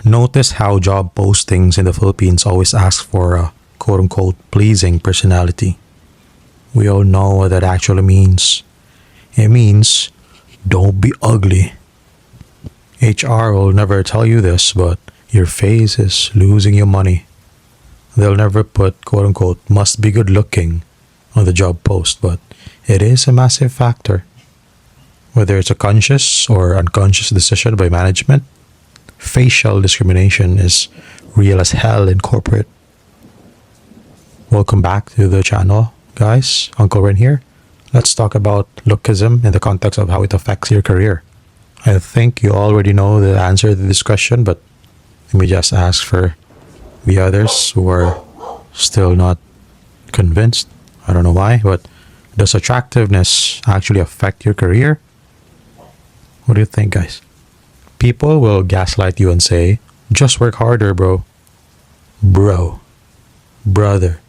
Notice how job postings in the Philippines always ask for a quote-unquote pleasing personality. We all know what that actually means. It means don't be ugly. HR will never tell you this, but your face is losing you money. They'll never put quote-unquote must be good looking on the job post, but it is a massive factor. Whether it's a conscious or unconscious decision by management, facial discrimination is real as hell in corporate. Welcome back to the channel, guys. Uncle Ren here. Let's talk about lookism in the context of how it affects your career. I think you already know the answer to this question, but let me just ask for the others who are still not convinced. I don't know why, but does attractiveness actually affect your career? What do you think, guys? People will gaslight you and say, just work harder, bro. Brother.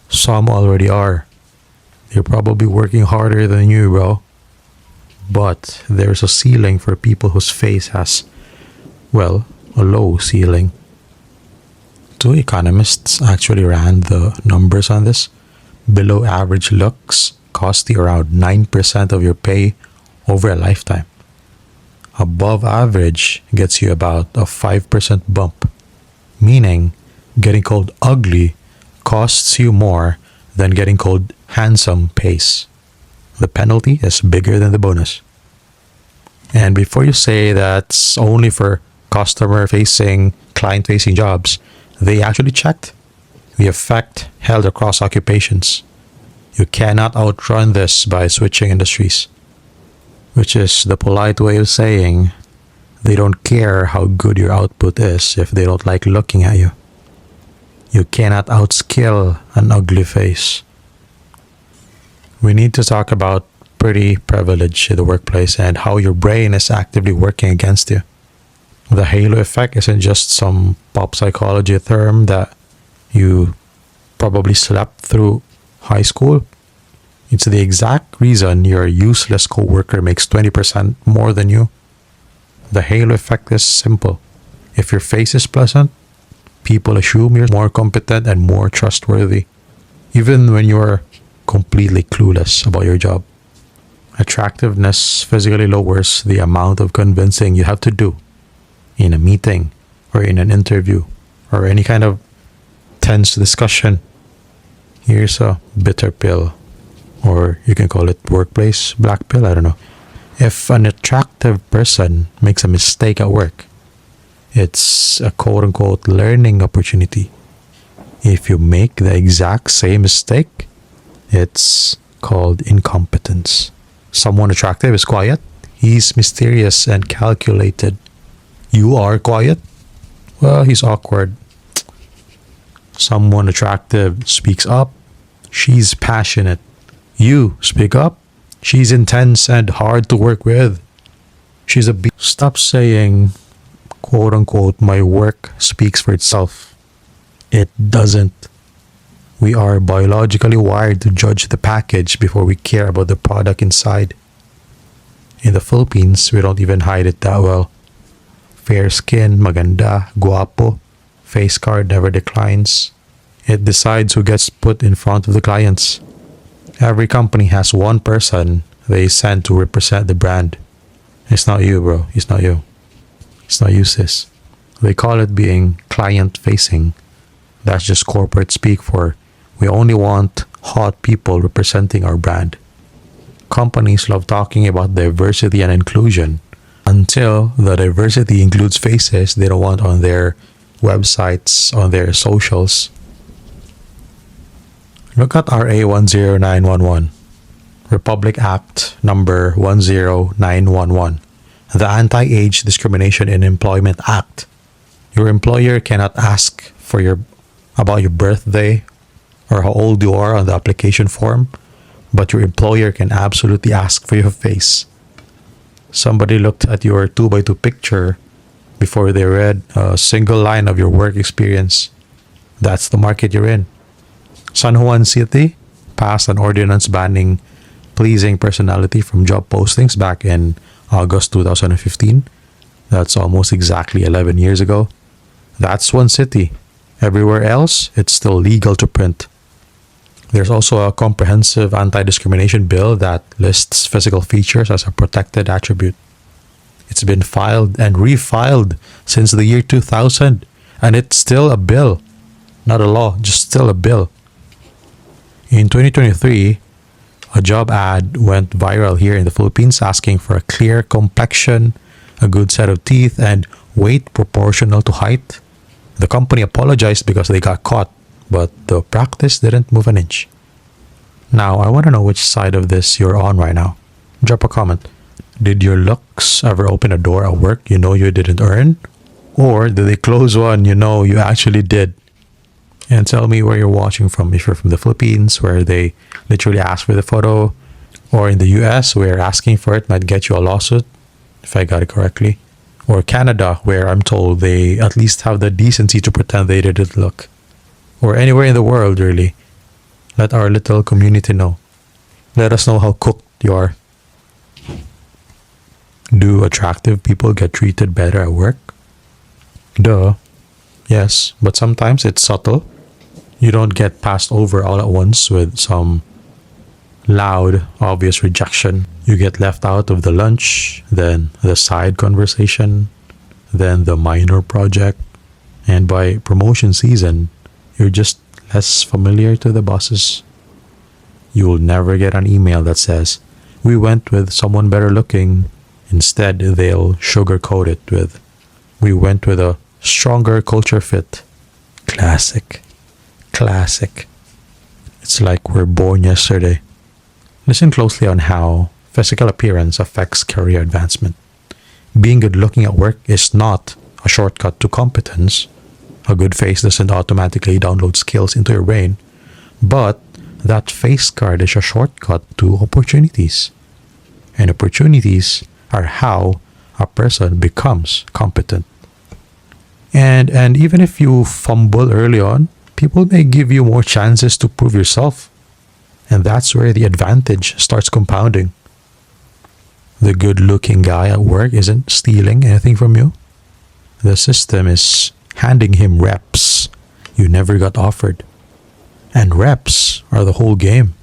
Some already are. They're probably working harder than you, bro. But there's a ceiling for people whose face has, well, a low ceiling. Two economists actually ran the numbers on this. Below average looks cost you around 9% of your pay over a lifetime. Above average gets you about a 5% bump, meaning getting called ugly costs you more than getting called handsome pays. The penalty is bigger than the bonus. And before you say that's only for customer-facing, client-facing jobs, they actually checked the effect held across occupations. You cannot outrun this by switching industries, which is the polite way of saying they don't care how good your output is if they don't like looking at you. You cannot outskill an ugly face. We need to talk about pretty privilege in the workplace and how your brain is actively working against you. The halo effect isn't just some pop psychology term that you probably slept through high school. It's the exact reason your useless coworker makes 20% more than you. The halo effect is simple. If your face is pleasant, people assume you're more competent and more trustworthy, even when you're completely clueless about your job. Attractiveness physically lowers the amount of convincing you have to do in a meeting or in an interview or any kind of tense discussion. Here's a bitter pill, or you can call it workplace Blackpill, I don't know. If an attractive person makes a mistake at work, it's a quote-unquote learning opportunity. If you make the exact same mistake, it's called incompetence. Someone attractive is quiet. He's mysterious and calculated. You are quiet. Well, he's awkward. Someone attractive speaks up. She's passionate. You speak up. She's intense and hard to work with. She's a beast. Stop saying, quote unquote, my work speaks for itself. It doesn't. We are biologically wired to judge the package before we care about the product inside. In the Philippines, we don't even hide it that well. Fair skin, maganda, guapo, face card never declines. It decides who gets put in front of the clients. Every company has one person they send to represent the brand. It's not you, bro. It's not you. It's not you, sis. They call it being client-facing. That's just corporate speak for we only want hot people representing our brand. Companies love talking about diversity and inclusion until the diversity includes faces they don't want on their websites, on their socials. Look at RA 10911, Republic Act number 10911, the Anti-Age Discrimination in Employment Act. Your employer cannot ask for about your birthday or how old you are on the application form, but your employer can absolutely ask for your face. Somebody looked at your 2x2 picture before they read a single line of your work experience. That's the market you're in. San Juan City passed an ordinance banning pleasing personality from job postings back in August 2015. That's almost exactly 11 years ago. That's one city. Everywhere else, it's still legal to print. There's also a comprehensive anti-discrimination bill that lists physical features as a protected attribute. It's been filed and refiled since the year 2000, and it's still a bill. Not a law, just still a bill. In 2023, a job ad went viral here in the Philippines asking for a clear complexion, a good set of teeth, and weight proportional to height. The company apologized because they got caught, but the practice didn't move an inch. Now, I want to know which side of this you're on right now. Drop a comment. Did your looks ever open a door at work you know you didn't earn? Or did they close one you know you actually did? And tell me where you're watching from. If you're from the Philippines, where they literally ask for the photo, or in the US, where asking for it might get you a lawsuit, if I got it correctly, or Canada, where I'm told they at least have the decency to pretend they didn't look, or anywhere in the world, really. Let our little community know. Let us know how cooked you are. Do attractive people get treated better at work? Duh. Yes, but sometimes it's subtle. You don't get passed over all at once with some loud, obvious rejection. You get left out of the lunch, then the side conversation, then the minor project. And by promotion season, you're just less familiar to the bosses. You will never get an email that says, "We went with someone better looking." Instead, they'll sugarcoat it with, "We went with a stronger culture fit." Classic. Classic. It's like we're born yesterday. Listen closely on how physical appearance affects career advancement. Being good looking at work is not a shortcut to competence. A good face doesn't automatically download skills into your brain, but that face card is a shortcut to opportunities. And opportunities are how a person becomes competent. And even if you fumble early on, people may give you more chances to prove yourself. And that's where the advantage starts compounding. The good-looking guy at work isn't stealing anything from you. The system is handing him reps you never got offered. And reps are the whole game.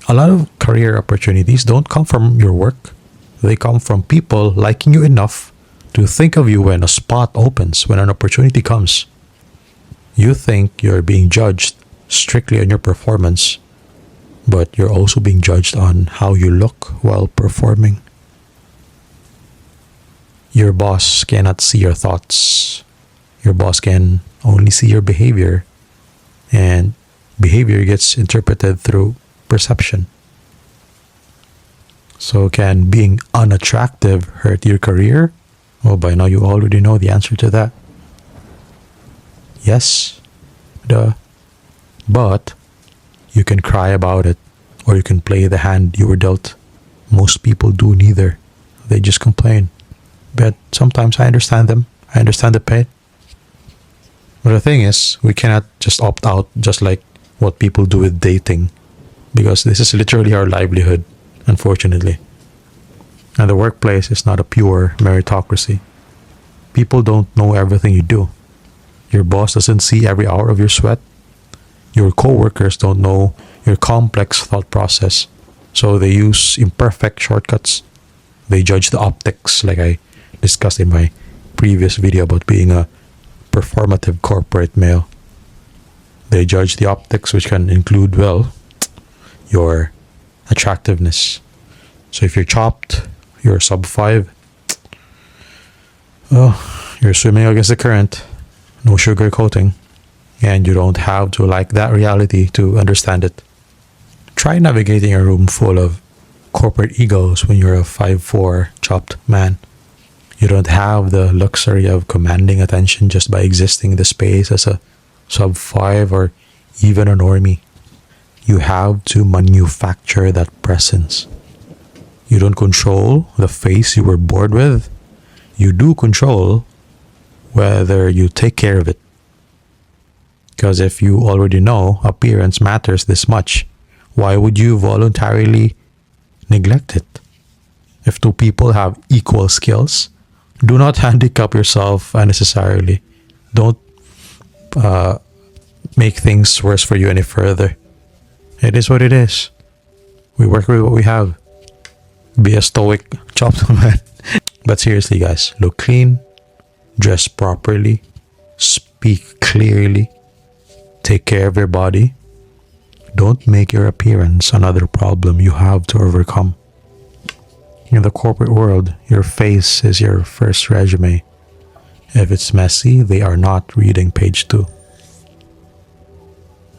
A lot of career opportunities don't come from your work. They come from people liking you enough to think of you when a spot opens, when an opportunity comes. You think you're being judged strictly on your performance, but you're also being judged on how you look while performing. Your boss cannot see your thoughts. Your boss can only see your behavior, and behavior gets interpreted through perception. So can being unattractive hurt your career? Well, by now you already know the answer to that. Yes, duh. But you can cry about it, or you can play the hand you were dealt. Most people do neither. They just complain. But sometimes I understand them. I understand the pain. But the thing is, we cannot just opt out just like what people do with dating, because this is literally our livelihood, unfortunately. And the workplace is not a pure meritocracy. People don't know everything you do. Your boss doesn't see every hour of your sweat. Your co-workers don't know your complex thought process. So they use imperfect shortcuts. They judge the optics, like I discussed in my previous video about being a performative corporate male. They judge the optics, which can include, well, your attractiveness. So if you're chopped, you're sub 5, oh, you're swimming against the current. No sugar coating. And you don't have to like that reality to understand it. Try navigating a room full of corporate egos when you're a 5'4" chopped man. You don't have the luxury of commanding attention just by existing in the space as a sub 5 or even a normie. You have to manufacture that presence. You don't control the face you were born with. You do control whether you take care of it. Because if you already know appearance matters this much, why would you voluntarily neglect it? If two people have equal skills, do not handicap yourself unnecessarily. Don't make things worse for you any further. It is what it is. We work with what we have. Be a stoic chopped man. But seriously, guys, look clean, dress properly, speak clearly, take care of your body. Don't make your appearance another problem you have to overcome. In the corporate world, your face is your first resume. If it's messy, they are not reading page 2.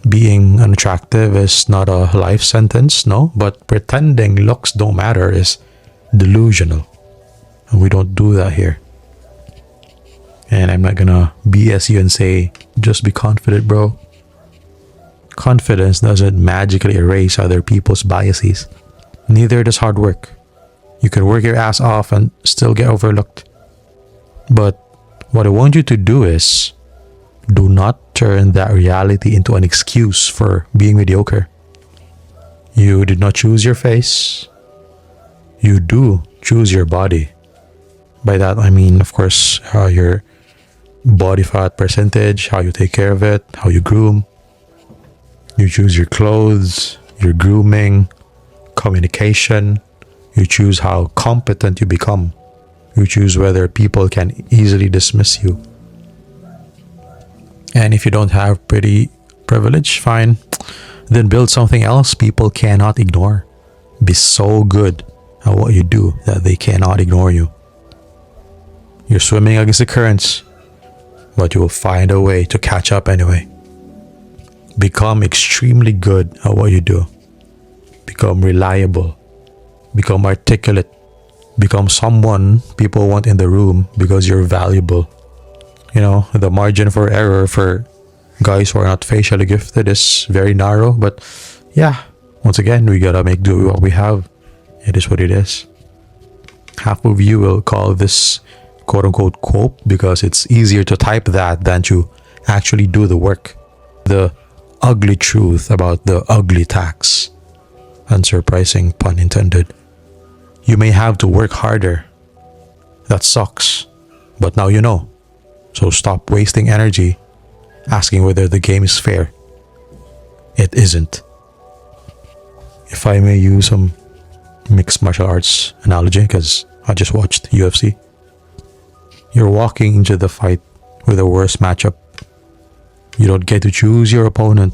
Being unattractive is not a life sentence, no, but pretending looks don't matter is delusional. And we don't do that here. And I'm not gonna BS you and say, just be confident, bro. Confidence doesn't magically erase other people's biases. Neither does hard work. You can work your ass off and still get overlooked. But what I want you to do is, do not turn that reality into an excuse for being mediocre. You did not choose your face. You do choose your body. By that I mean, of course, your body fat percentage, how you take care of it, how you groom. You choose your clothes, your grooming, communication. You choose how competent you become. You choose whether people can easily dismiss you. And if you don't have pretty privilege, fine. Then build something else people cannot ignore. Be so good at what you do that they cannot ignore you. You're swimming against the currents, but you will find a way to catch up anyway. Become extremely good at what you do. Become reliable. Become articulate. Become someone people want in the room because you're valuable. You know, the margin for error for guys who are not facially gifted is very narrow. But yeah, once again, we gotta make do with what we have. It is what it is. Half of you will call this quote-unquote quote because it's easier to type that than to actually do the work. The ugly truth about the ugly tax. Unsurprising, pun intended. You may have to work harder. That sucks. But now you know. So stop wasting energy asking whether the game is fair. It isn't. If I may use some mixed martial arts analogy, because I just watched UFC. You're walking into the fight with the worst matchup. You don't get to choose your opponent.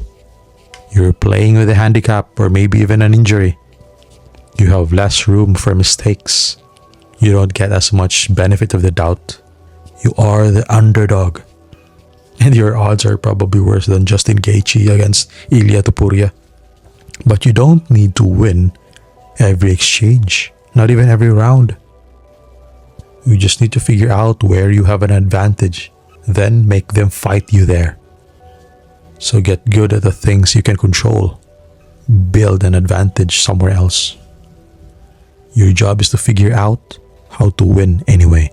You're playing with a handicap or maybe even an injury. You have less room for mistakes. You don't get as much benefit of the doubt. You are the underdog. And your odds are probably worse than Justin Gaethje against Ilia Topuria. But you don't need to win every exchange. Not even every round. You just need to figure out where you have an advantage. Then make them fight you there. So get good at the things you can control. Build an advantage somewhere else. Your job is to figure out how to win anyway.